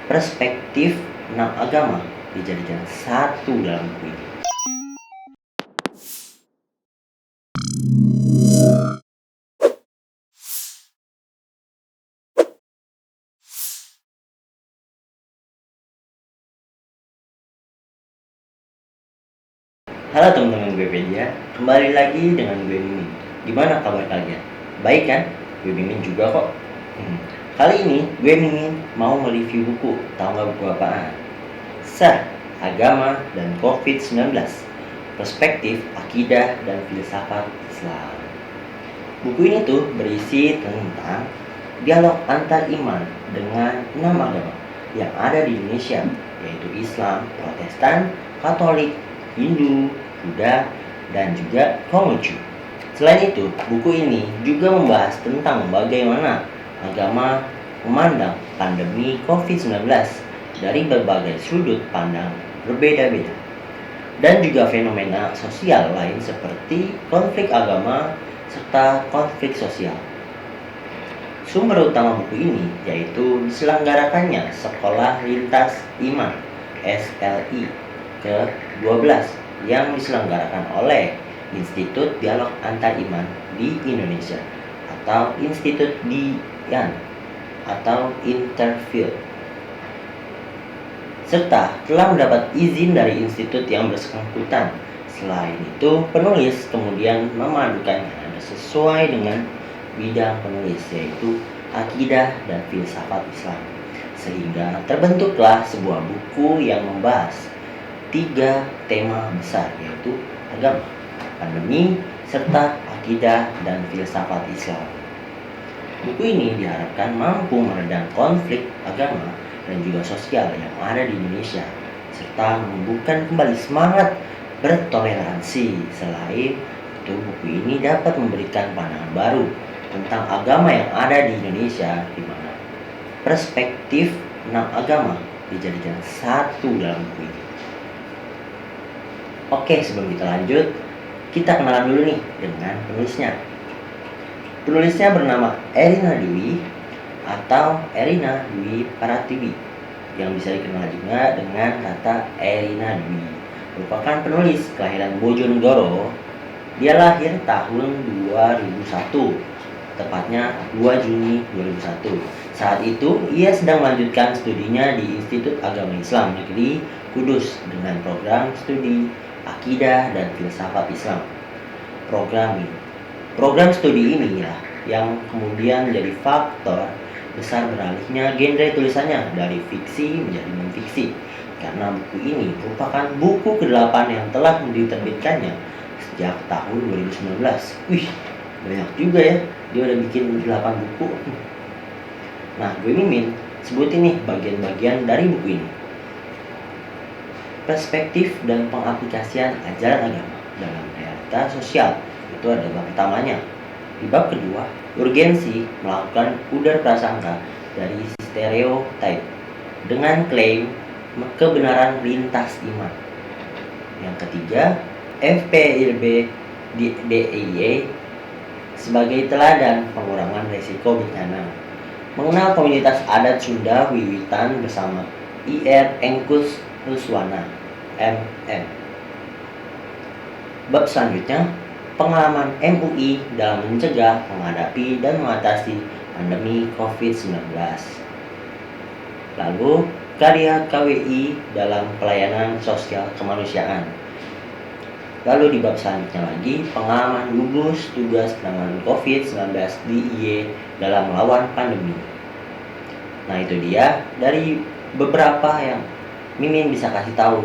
Perspektif 6 agama dijadikan satu dalam buku ini. Halo teman-teman Webedia, kembali lagi dengan gue Mimin. Gimana kabar kalian? Baik kan? Gue Mimin juga kok. Kali ini gue Mimin mau mereview buku. Tahu nggak buku apaan? Sah, Agama dan COVID-19, Perspektif, Akidah, dan Filsafat Islam. Buku ini tuh berisi tentang dialog antar iman dengan 6 agama yang ada di Indonesia, yaitu Islam, Protestan, Katolik, Hindu, Buddha, dan juga Konghucu. Selain itu, buku ini juga membahas tentang bagaimana agama memandang pandemi COVID-19 dari berbagai sudut pandang berbeda-beda, dan juga fenomena sosial lain seperti konflik agama serta konflik sosial. Sumber utama buku ini yaitu diselenggarakannya Sekolah Lintas Iman SLI ke-12 yang diselenggarakan oleh Institut Dialog Antar Iman di Indonesia atau Institut DIAN atau Interfield, serta telah mendapat izin dari institut yang bersangkutan. Selain itu, penulis kemudian memadukannya sesuai dengan bidang penulis, yaitu akidah dan filsafat Islam, sehingga terbentuklah sebuah buku yang membahas 3 tema besar, yaitu agama, pandemi, serta akidah dan filsafat Islam. Buku ini diharapkan mampu meredam konflik agama dan juga sosial yang ada di Indonesia, serta menumbuhkan kembali semangat bertoleransi. Selain itu, buku ini dapat memberikan pandangan baru tentang agama yang ada di Indonesia, di mana perspektif 6 agama dijadikan satu dalam buku ini. Oke, sebelum kita lanjut, kita kenalan dulu nih dengan penulisnya. Penulisnya bernama Erina Dwi atau Erina Dwi Pratiwi, yang bisa dikenal juga dengan kata Erina Dwi. Merupakan penulis kelahiran Bojonegoro. Dia lahir tahun 2001, tepatnya 2 Juni 2001. Saat itu ia sedang melanjutkan studinya di Institut Agama Islam Negeri Kudus dengan program studi Akidah dan Filsafat Islam. Program studi inilah yang kemudian menjadi faktor besar beralihnya genre tulisannya dari fiksi menjadi non-fiksi, karena buku ini merupakan buku ke-8 yang telah diterbitkannya sejak tahun 2019. Wih, banyak juga ya, dia udah bikin 8 buku. Nah, gue Mimin sebutin nih bagian-bagian dari buku ini. Perspektif dan pengaplikasian ajaran agama dalam realita sosial, itu ada bab pertamanya. Di bab kedua, urgensi melakukan pudar prasangka dari stereotype dengan klaim kebenaran lintas iman. Yang ketiga, FPIRB DIY sebagai teladan pengurangan risiko bencana. Mengenal komunitas adat Sunda Wiwitan bersama IR Engkus Ruswana MM. Bab selanjutnya, pengalaman MUI dalam mencegah, menghadapi, dan mengatasi pandemi COVID-19. Lalu, karya KWI dalam pelayanan sosial kemanusiaan. Lalu di bab selanjutnya lagi, pengalaman gugus tugas penanganan COVID-19 di IY dalam melawan pandemi. Nah, itu dia dari beberapa yang Mimin bisa kasih tahu.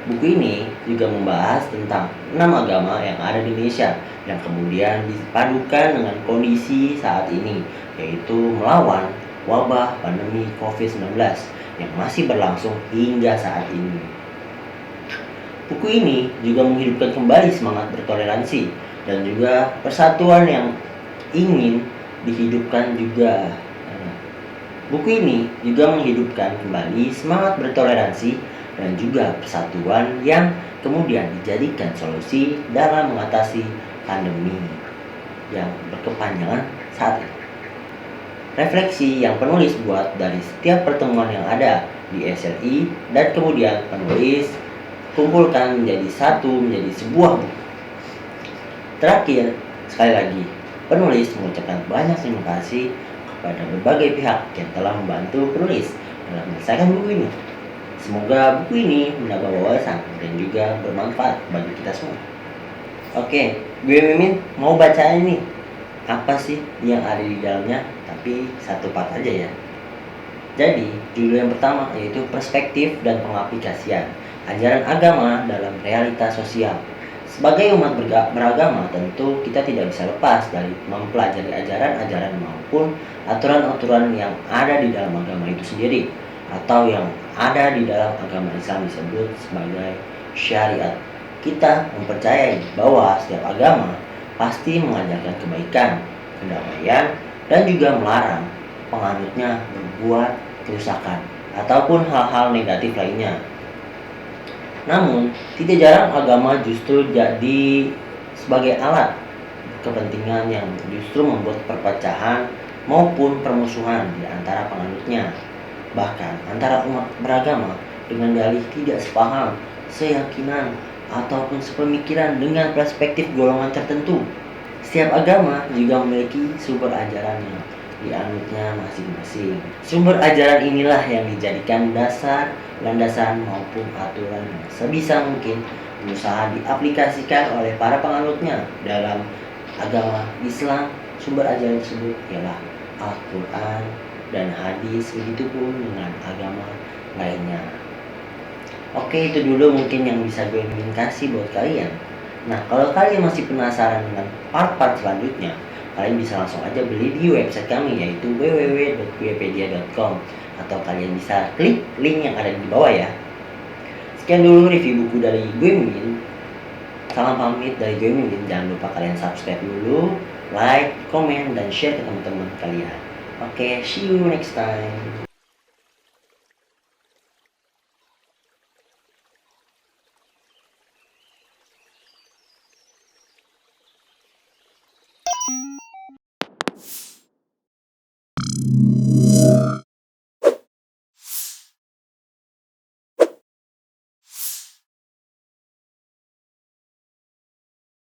Buku ini juga membahas tentang 6 agama yang ada di Indonesia yang kemudian dipadukan dengan kondisi saat ini, yaitu melawan wabah pandemi COVID-19 yang masih berlangsung hingga saat ini. Buku ini juga menghidupkan kembali semangat bertoleransi dan juga persatuan yang ingin dihidupkan juga. Buku ini juga menghidupkan kembali semangat bertoleransi dan juga persatuan yang kemudian dijadikan solusi dalam mengatasi pandemi yang berkepanjangan saat ini. refleksi yang penulis buat dari setiap pertemuan yang ada di SLI, dan kemudian penulis kumpulkan menjadi sebuah buku. Terakhir, sekali lagi, penulis mengucapkan banyak terima kasih kepada berbagai pihak yang telah membantu penulis dalam menyelesaikan buku ini. Semoga buku ini menambah wawasan dan juga bermanfaat bagi kita semua. Oke, gue Mimin mau baca ini. Apa sih yang ada di dalamnya? Tapi satu part aja ya. Jadi, judul yang pertama yaitu perspektif dan pengaplikasian ajaran agama dalam realitas sosial. Sebagai umat beragama, tentu kita tidak bisa lepas dari mempelajari ajaran-ajaran maupun aturan-aturan yang ada di dalam agama itu sendiri, atau yang ada di dalam agama Islam disebut sebagai syariat. Kita mempercayai bahwa setiap agama pasti mengajarkan kebaikan, kedamaian, dan juga melarang penganutnya berbuat kerusakan ataupun hal-hal negatif lainnya. Namun, tidak jarang agama justru jadi sebagai alat kepentingan yang justru membuat perpecahan maupun permusuhan di antara penganutnya. Bahkan antara umat beragama dengan dalih tidak sepaham, seyakinan, ataupun sepemikiran dengan perspektif golongan tertentu. Setiap agama juga memiliki sumber ajaran yang dianutnya masing-masing. Sumber ajaran inilah yang dijadikan dasar, landasan maupun aturan yang sebisa mungkin berusaha diaplikasikan oleh para penganutnya dalam agama Islam. Sumber ajaran tersebut ialah Al-Quran dan hadis, begitupun dengan agama lainnya. Oke, itu dulu mungkin yang bisa gue kasih buat kalian. Nah, kalau kalian masih penasaran dengan part-part selanjutnya, kalian bisa langsung aja beli di website kami yaitu www.guepedia.com, atau kalian bisa klik link yang ada di bawah ya. Sekian dulu review buku dari gue Mimin. Salam pamit dari gue Mimin. Jangan lupa kalian subscribe dulu, like, komen, dan share ke teman-teman kalian. Oke, see you next time.